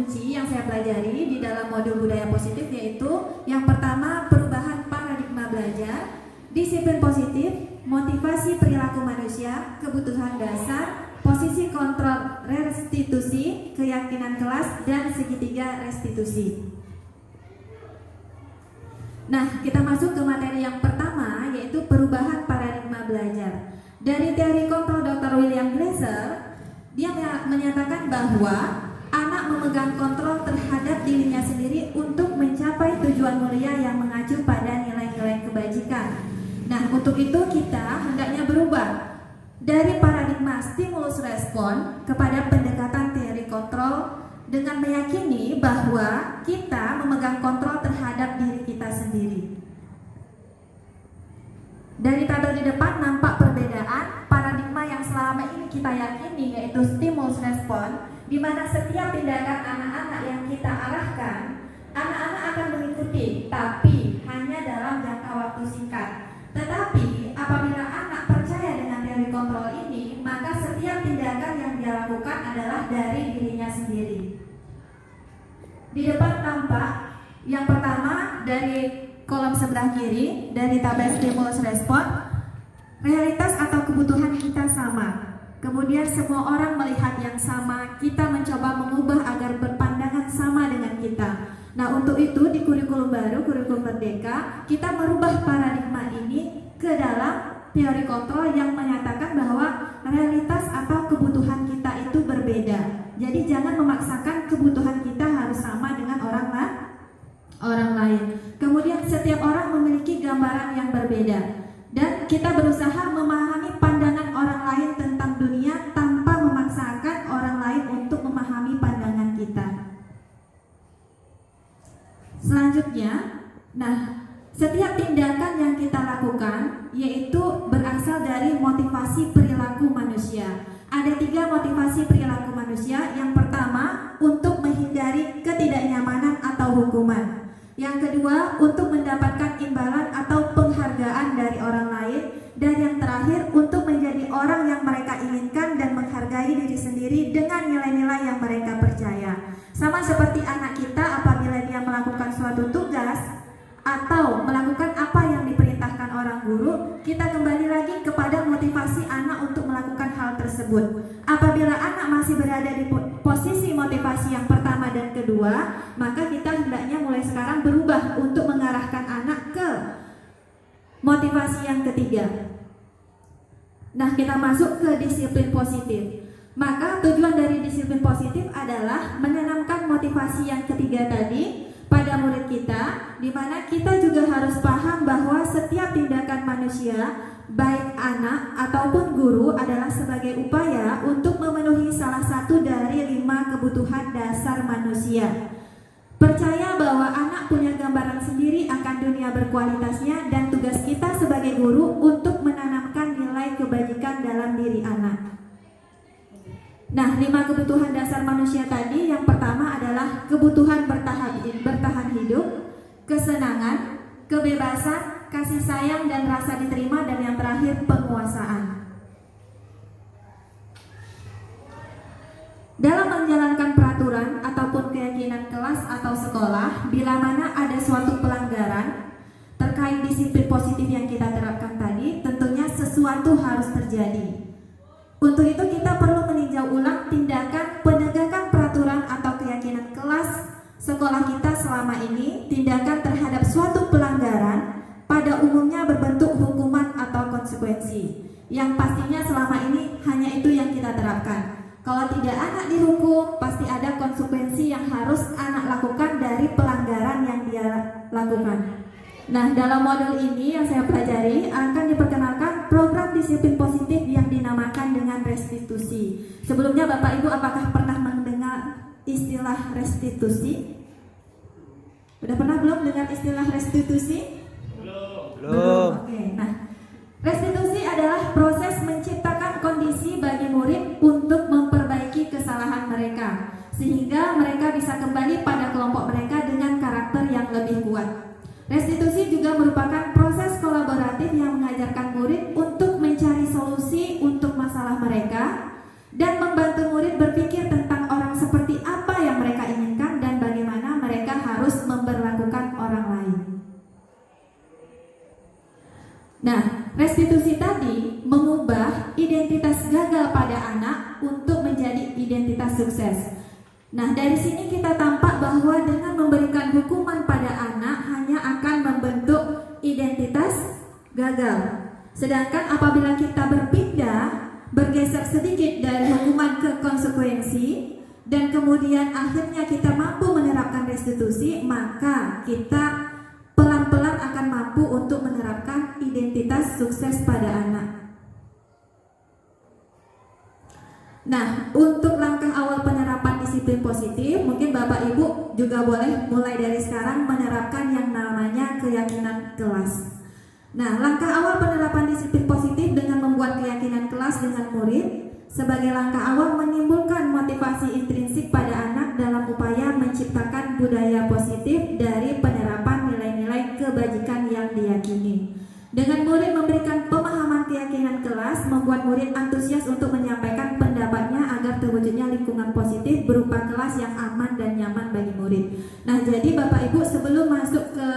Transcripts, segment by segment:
kunci yang saya pelajari di dalam modul budaya positif, yaitu yang pertama perubahan paradigma belajar, disiplin positif, motivasi perilaku manusia, kebutuhan dasar, posisi kontrol restitusi, keyakinan kelas, dan segitiga restitusi. Nah, kita masuk ke materi yang pertama, yaitu perubahan paradigma belajar. Dari teori kontrol Dr. William Glasser, dia menyatakan bahwa anak memegang kontrol terhadap dirinya sendiri untuk mencapai tujuan mulia yang mengacu pada nilai-nilai kebajikan. Nah, untuk itu kita hendaknya berubah dari paradigma stimulus respon kepada pendekatan teori kontrol dengan meyakini bahwa kita memegang kontrol terhadap diri kita sendiri. Dari tabel di depan nampak perbedaan paradigma yang selama ini kita yakini, yaitu stimulus respon, di mana setiap tindakan anak-anak yang kita arahkan, anak-anak akan mengikuti, tapi hanya dalam jangka waktu singkat. Tetapi apabila anak percaya dengan teori kontrol ini, maka setiap tindakan yang dia lakukan adalah dari dirinya sendiri. Di depan nampak yang pertama dari kolom sebelah kiri, dari tabel stimulus respon, realitas atau kebutuhan kita sama. Kemudian semua orang melihat yang sama, kita mencoba mengubah agar berpandangan sama dengan kita. Nah, untuk itu di kurikulum baru, kurikulum Merdeka, kita merubah paradigma ini ke dalam teori kontrol yang menyatakan bahwa realitas atau kebutuhan kita itu berbeda. Jadi jangan memaksakan kebutuhan kita harus sama dengan orang lain. Kemudian setiap orang memiliki gambaran yang berbeda, dan kita berusaha memahami pandangan orang lain tentang dunia tanpa memaksakan orang lain untuk memahami pandangan kita. Selanjutnya, setiap tindakan yang kita lakukan yaitu berasal dari motivasi perilaku manusia. Ada 3 motivasi perilaku manusia. Yang pertama, untuk menghindari ketidaknyamanan atau hukuman. Yang kedua, untuk mendapatkan imbalan atau penghargaan dari orang lain. Dan yang terakhir, untuk menjadi orang yang mereka inginkan dan menghargai diri sendiri dengan nilai-nilai yang mereka percaya. Sama seperti anak kita, apabila dia melakukan suatu tugas atau melakukan apa yang diperintahkan orang guru, kita kembali lagi kepada motivasi anak untuk melakukan hal tersebut. Apabila anak masih berada di posisi motivasi yang pertama dan kedua, maka kita hendaknya mulai sekarang berubah untuk mengarahkan anak ke motivasi yang ketiga. Nah, kita masuk ke disiplin positif. Maka tujuan dari disiplin positif adalah menanamkan motivasi yang ketiga tadi pada murid kita, di mana kita juga harus paham bahwa setiap tindakan manusia, baik anak ataupun guru, adalah sebagai upaya untuk memenuhi salah satu dari 5 kebutuhan dasar manusia. Percaya bahwa anak punya gambaran sendiri akan dunia berkualitasnya, dan tugas kita sebagai guru untuk menanamkan nilai kebajikan dalam diri anak. Nah, 5 kebutuhan dasar manusia tadi, yang pertama adalah kebutuhan bertahan hidup, kesenangan, kebebasan, kasih sayang dan rasa diterima, dan yang terakhir penguasaan. Dalam menjalankan peraturan ataupun keyakinan kelas atau sekolah, bila mana ada suatu pelanggaran terkait disiplin positif yang kita terapkan tadi, tentunya sesuatu harus terjadi. Untuk itu kita perlu meninjau ulang tindakan penegakan peraturan atau keyakinan kelas sekolah kita selama ini. Tindakan terhadap suatu pelanggaran pada umumnya berbentuk hukuman atau konsekuensi, yang pastinya selama ini hanya itu yang kita terapkan. Kalau tidak anak dihukum, pasti ada konsekuensi yang harus anak lakukan dari pelanggaran yang dia lakukan. Nah, dalam modul ini yang saya pelajari akan diperkenalkan program disiplin positif yang dinamakan dengan restitusi. Sebelumnya Bapak Ibu apakah pernah mendengar istilah restitusi? Sudah pernah belum dengar istilah restitusi? Belum. Oke. Nah, restitusi adalah proses menciptakan kondisi bagi murid untuk memperbaiki kesalahan mereka, sehingga mereka bisa kembali pada kelompok mereka dengan karakter yang lebih kuat. Restitusi juga merupakan proses kolaboratif yang mengajarkan murid untuk mencari solusi untuk masalah mereka dan membantu murid berpikir tentang orang seperti apa yang mereka inginkan Nah, restitusi tadi mengubah identitas gagal pada anak untuk menjadi identitas sukses. Nah, dari sini kita tampak bahwa dengan memberikan hukuman pada anak hanya akan membentuk identitas gagal. Sedangkan apabila kita bergeser sedikit dari hukuman ke konsekuensi, dan kemudian akhirnya kita mampu menerapkan restitusi, maka kita pelan-pelan akan mampu untuk menerapkan identitas sukses pada anak. Nah, untuk langkah awal penerapan disiplin positif, mungkin Bapak Ibu juga boleh mulai dari sekarang menerapkan yang namanya keyakinan kelas. Nah, langkah awal penerapan disiplin positif dengan membuat keyakinan kelas dengan murid sebagai langkah awal menimbulkan motivasi intrinsik pada anak dalam upaya menciptakan budaya positif dari penerapan nilai-nilai kebajikan yang diyakini. Dengan murid memberikan pemahaman keyakinan kelas, membuat murid antusias untuk menyampaikan pendapatnya agar terwujudnya lingkungan positif berupa kelas yang aman dan nyaman bagi murid. Nah, jadi Bapak Ibu sebelum masuk ke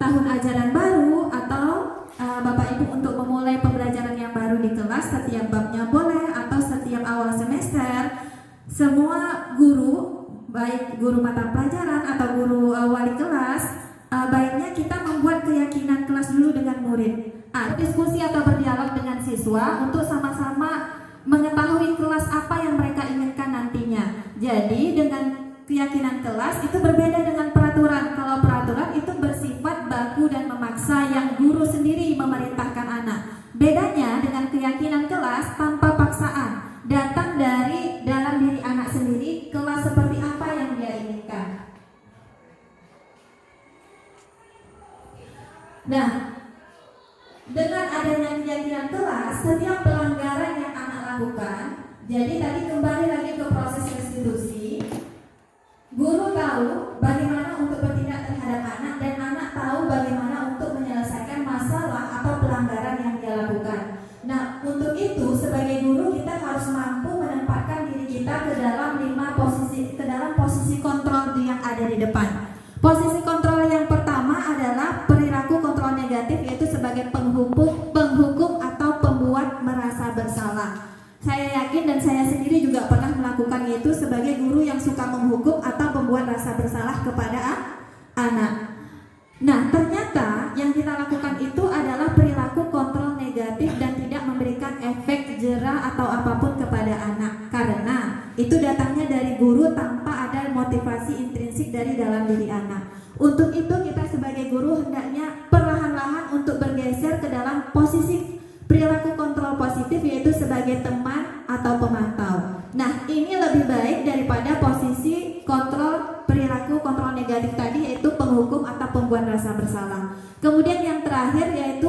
tahun ajaran baru atau Bapak Ibu untuk memulai pembelajaran yang baru di kelas, setiap babnya boleh atau setiap awal semester, semua guru, baik guru mata pelajaran atau guru wali kelas, baiknya kita membuat keyakinan kelas dulu dengan murid. Diskusi atau berdialog dengan siswa untuk sama-sama mengetahui kelas apa yang mereka inginkan nantinya. Jadi dengan keyakinan kelas itu berbeda dengan peraturan. Kalau peraturan itu bersifat baku dan memaksa yang guru sendiri memerintahkan anak. Bedanya dengan keyakinan kelas tanpa paksaan, datang dari dalam diri anak sendiri, kelas seperti apa yang dia inginkan. Nah, dengan adanya keyakinan kelas, setiap pelanggaran yang anak lakukan, jadi tadi kembali lagi ke proses restitusi, guru tahu bagaimana untuk bertindak terhadap anak dan anak tahu bagaimana untuk menyelesaikan masalah atau pelanggaran yang dia lakukan. Nah, untuk itu sebagai guru kita harus mampu menempatkan diri kita ke dalam posisi kontrol yang ada di depan. Posisi kontrol yang pertama adalah perilaku kontrol negatif, yaitu sebagai penghukum atau pembuat merasa bersalah. Saya yakin dan saya sendiri juga pernah melakukan itu sebagai guru yang suka menghukum atau membuat rasa bersalah kepada anak. Nah, ternyata yang kita lakukan itu adalah perilaku kontrol negatif dan tidak memberikan efek jera atau apapun kepada anak, karena itu datangnya dari guru tanpa ada motivasi intrinsik dari dalam diri anak. Untuk itu kita sebagai guru hendaknya perlahan-lahan untuk bergeser ke dalam posisi perilaku kontrol positif, yaitu sebagai teman atau pemantau. Nah, ini lebih baik daripada posisi perilaku kontrol negatif tadi, yaitu penghukum atau pembuat rasa bersalah. Kemudian yang terakhir yaitu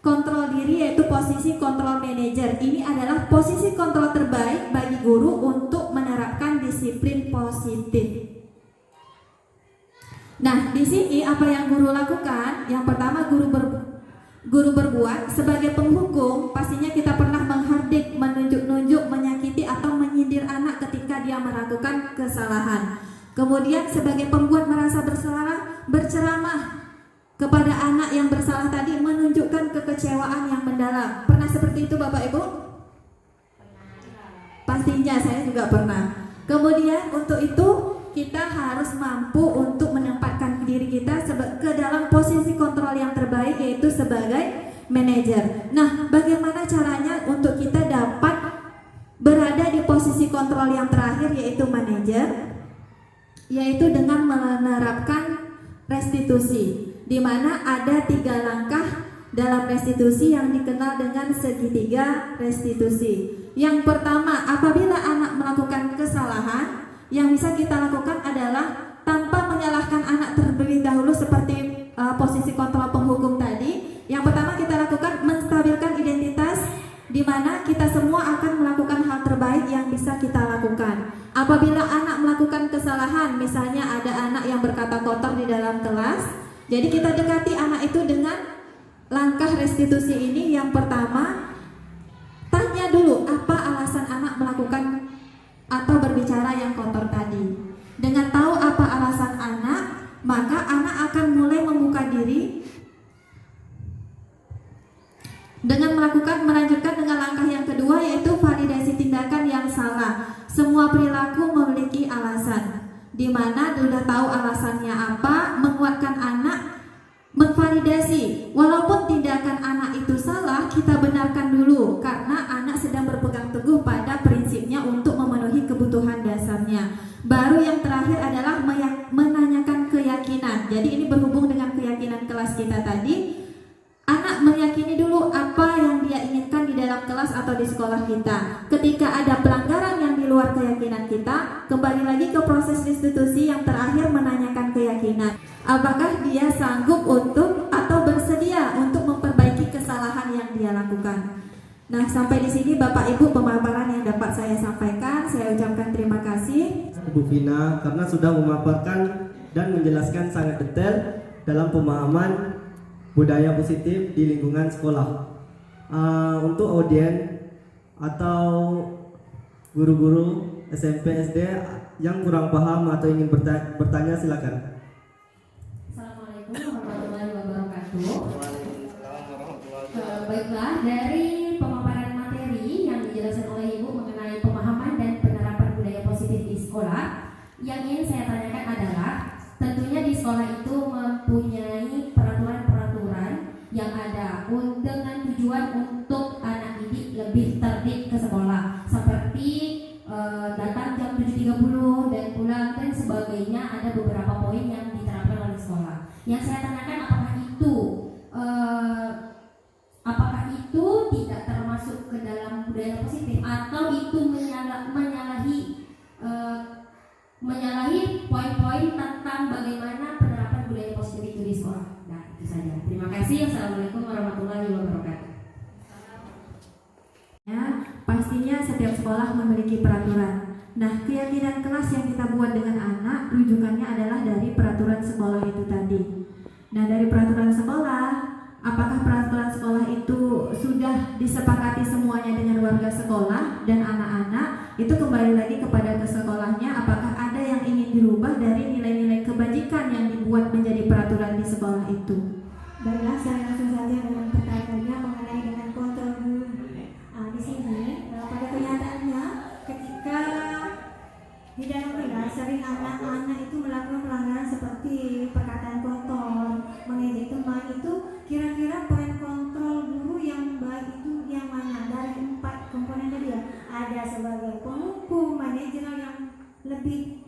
kontrol diri, yaitu posisi kontrol manajer. Ini adalah posisi kontrol terbaik bagi guru untuk menerapkan disiplin positif. Nah, di sini apa yang guru lakukan? Yang pertama, guru berbuat sebagai penghukum. Pastinya kita pernah menghardik, menunjuk-nunjuk, menyakiti atau menyindir anak ketika dia melakukan kesalahan. Kemudian sebagai pembuat merasa bersalah, berceramah kepada anak yang bersalah tadi, menunjukkan kekecewaan yang mendalam. Pernah seperti itu Bapak Ibu? Pastinya saya juga pernah. Kemudian untuk itu kita harus mampu untuk menempatkan diri kita ke dalam posisi kontrol yang terbaik, yaitu sebagai manajer. Nah, bagaimana caranya untuk kita dapat berada di posisi kontrol yang terakhir, yaitu manajer? Yaitu dengan menerapkan restitusi, di mana ada 3 langkah dalam restitusi yang dikenal dengan segitiga restitusi. Yang pertama, apabila anak melakukan kesalahan, yang bisa kita lakukan adalah tanpa menyalahkan anak terlebih dahulu seperti posisi kontrol penghukum tadi. Yang pertama kita lakukan menstabilkan identitas, di mana kita semua akan melakukan hal terbaik yang bisa kita lakukan. Apabila anak melakukan kesalahan, misalnya ada anak yang berkata kotor di dalam kelas, jadi kita dekati anak itu dengan langkah restitusi ini. Yang pertama, tanya dulu apa alasan anak melakukan atau berbicara yang kotor tadi. Dengan tahu apa alasan anak, maka anak akan mulai membuka diri dan melanjutkan dengan langkah yang kedua, yaitu validasi tindakan yang salah. Semua perilaku memiliki alasan, di mana sudah tahu alasannya apa, menguatkan anak, memvalidasi. Walaupun tindakan anak itu salah, kita benarkan dulu karena anak sedang berpegang teguh pada prinsipnya untuk memenuhi kebutuhan dasarnya. Baru yang terakhir adalah menanyakan keyakinan. Jadi ini berhubung dengan keyakinan kelas kita tadi. Anak meyakini dulu apa yang dia inginkan di dalam kelas atau di sekolah kita. Ketika ada pelanggaran yang di luar keyakinan kita, kembali lagi ke proses institusi yang terakhir, menanyakan keyakinan. Apakah dia sanggup untuk atau bersedia untuk memperbaiki kesalahan yang dia lakukan. Nah, sampai di sini Bapak Ibu pemaparan yang dapat saya sampaikan. Saya ucapkan terima kasih Ibu Vina karena sudah memaparkan dan menjelaskan sangat detail dalam pemahaman budaya positif di lingkungan sekolah. Untuk audien atau guru-guru SMP SD yang kurang paham atau ingin bertanya silakan. Assalamualaikum warahmatullahi wabarakatuh. Baiklah, dari pemaparan materi yang dijelaskan oleh Ibu mengenai pemahaman dan penerapan budaya positif di sekolah, yang ingin saya tanyakan adalah tentunya di sekolah itu mempunyai peraturan-peraturan yang ada dengan tujuan untuk anak didik lebih tertib ke sekolah, seperti datang jam 7.30 dan pulang dan sebagainya. Ada beberapa poin yang diterapkan oleh sekolah. Yang saya tanyakan, apakah itu tidak termasuk ke dalam budaya positif, atau itu menyalahi poin-poin tentang bagaimana penerapan budaya positif itu di sekolah. Nah, itu saja. Terima kasih. Assalamualaikum warahmatullahi wabarakatuh. ya. Pastinya setiap sekolah memiliki peraturan. Nah, keyakinan kelas yang kita buat dengan anak, rujukannya adalah dari peraturan sekolah itu tadi. Nah, dari peraturan sekolah, apakah peraturan sekolah itu sudah disepakati semuanya dengan warga sekolah dan anak-anak? Itu kembali lagi kepada ke sekolahnya, apakah ada yang ingin dirubah dari nilai-nilai kebajikan yang dibuat menjadi peraturan di sekolah itu. Baiklah, saya langsung saja dengan pertanyaannya mengenai dengan kontrol guru. Di sini, pada kenyataannya, ketika di dalam kelas sering anak-anak itu melakukan pelanggaran seperti perkataan kotor, mengejek teman, itu kira-kira poin kontrol guru yang baik itu yang mana? Dari 4 komponen tadi ya, ada sebagai penghukum, manajeral yang lebih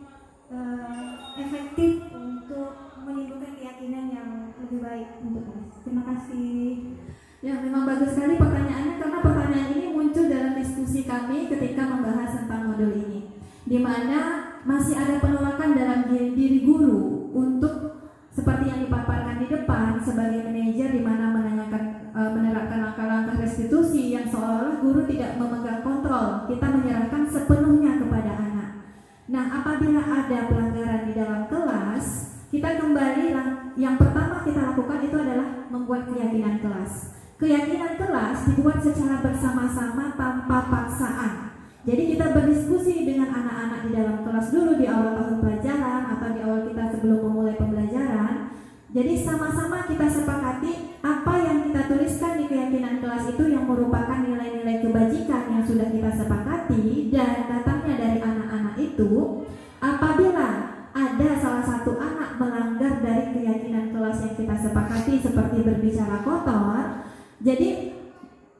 efektif untuk menimbulkan keyakinan yang lebih baik untuk kelas. Terima kasih. Ya, memang bagus sekali pertanyaannya, karena pertanyaan ini muncul dalam diskusi kami ketika membahas tentang modul ini, di mana masih ada penolakan dalam diri guru untuk seperti yang dipaparkan di depan sebagai manajer, di mana menerapkan langkah-langkah restitusi yang seolah-olah guru tidak memegang kontrol. Kita menyerahkan sepenuhnya kepada anak. Nah, apabila ada pelanggaran di dalam kelas, kita kembali, yang pertama kita lakukan itu adalah membuat keyakinan kelas. Keyakinan kelas dibuat secara bersama-sama tanpa paksaan. Jadi kita berdiskusi dengan anak-anak di dalam kelas dulu di awal tahun pelajaran atau di awal kita sebelum memulai pembelajaran. Jadi sama-sama kita sepakati apa yang kita tuliskan di keyakinan kelas itu yang merupakan nilai-nilai kebajikan yang sudah kita sepakati dan datangnya dari anak-anak itu. Apabila ada salah satu anak melanggar dari keyakinan kelas yang kita sepakati seperti berbicara kotor, jadi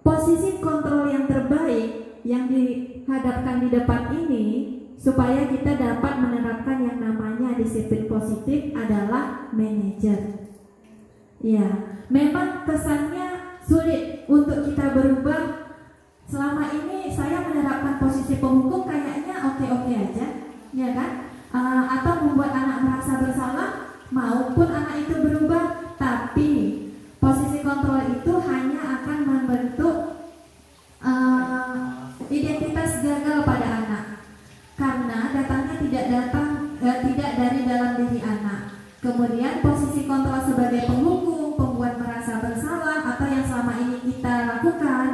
posisi kontrol yang terbaik yang dihadapkan di depan ini supaya kita dapat menerapkan yang namanya disiplin positif adalah manajer. Ya, memang kesannya sulit untuk kita berubah. Selama ini saya menerapkan posisi penghukum kayaknya oke-oke aja, ya kan? Atau membuat anak merasa bersalah maupun anak itu berubah, tapi posisi kontrol itu hanya akan membentuk identitas gagal pada anak karena datangnya tidak dari dalam diri anak. Kemudian posisi kontrol sebagai penghukum, pembuat merasa bersalah atau yang selama ini kita lakukan,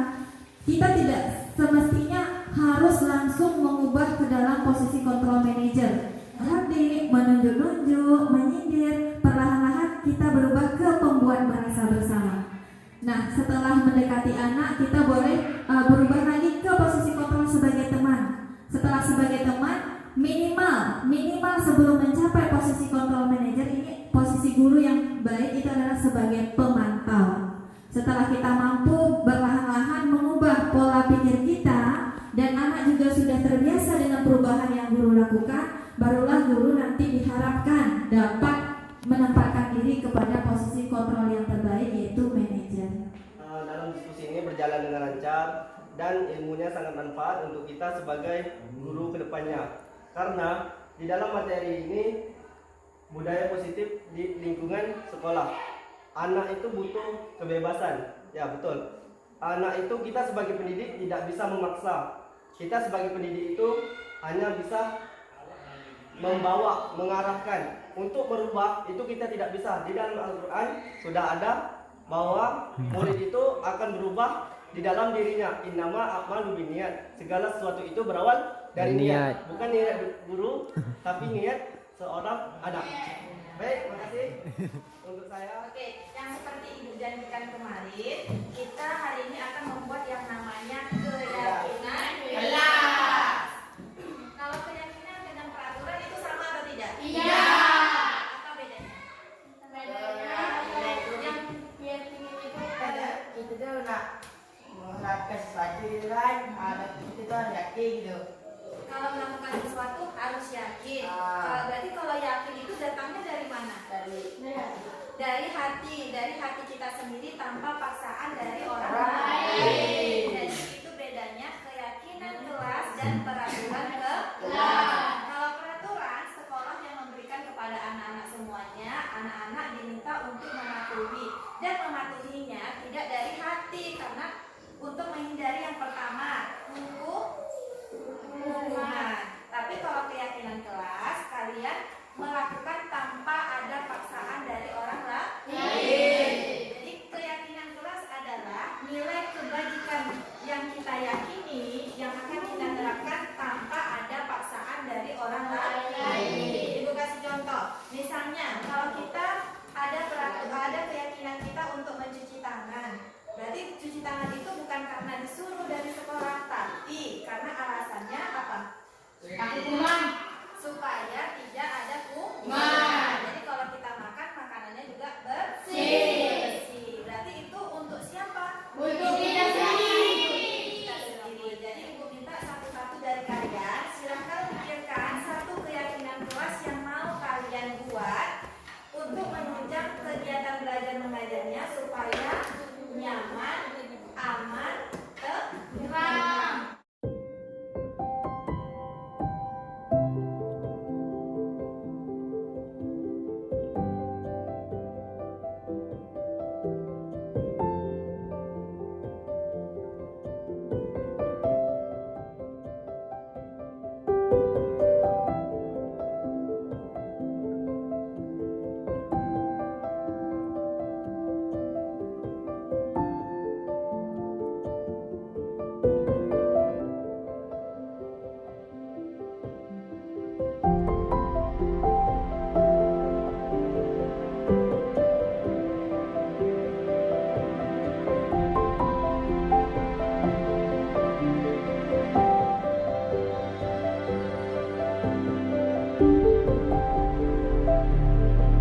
kita tidak semestinya harus langsung mengubah ke dalam posisi kontrol manajer. Hadir, menunjuk-nunjuk, menyindir, perlahan-lahan kita berubah ke pembuat merasa bersalah. Nah, setelah mendekati anak, kita boleh berubah lagi ke posisi kontrol sebagai teman. Setelah sebagai teman, minimal sebelum mencapai posisi kontrol manager ini, posisi guru yang baik itu adalah sebagai pemantau. Setelah kita mampu perlahan-lahan mengubah pola pikir kita dan anak juga sudah terbiasa dengan perubahan yang guru lakukan, barulah guru nanti diharapkan dapat menempatkan diri kepada posisi kontrol yang terbaik, yaitu manajer. Dalam diskusi ini berjalan dengan lancar dan ilmunya sangat manfaat untuk kita sebagai guru kedepannya. Karena di dalam materi ini budaya positif di lingkungan sekolah. Anak itu butuh kebebasan. Ya, betul. Anak itu kita sebagai pendidik tidak bisa memaksa. Kita sebagai pendidik itu hanya bisa membawa, mengarahkan. Untuk berubah itu kita tidak bisa. Di dalam Al-Quran sudah ada bahwa murid itu akan berubah di dalam dirinya. Innama a'malu binniyat. Segala sesuatu itu berawal dari niat. Bukan niat guru, tapi niat seorang anak. Baik, makasih untuk saya. Oke, yang seperti Ibu janjikan kemarin, kita hari ini akan membuat yang namanya keyakinan kelas. Kalau keyakinan dengan peraturan itu sama atau tidak? Iya. Apa bedanya? Yang keyakinan itu pada Itu tuh nak melakukan sesuatu itu kan, itu tuh yakin gitu. Kalau melakukan sesuatu harus yakin. Berarti kalau yakin itu datangnya dari mana? Dari hati kita sendiri tanpa paksaan dari orang lain. Jadi itu bedanya keyakinan kelas dan peraturan kelas. Kalau peraturan sekolah yang memberikan kepada anak-anak semuanya, anak-anak diminta untuk mematuhi dan mematuhinya tidak dari hati karena untuk menghindari yang pertama hukuman. Tapi kalau keyakinan kelas kalian melakukan tanpa ada paksaan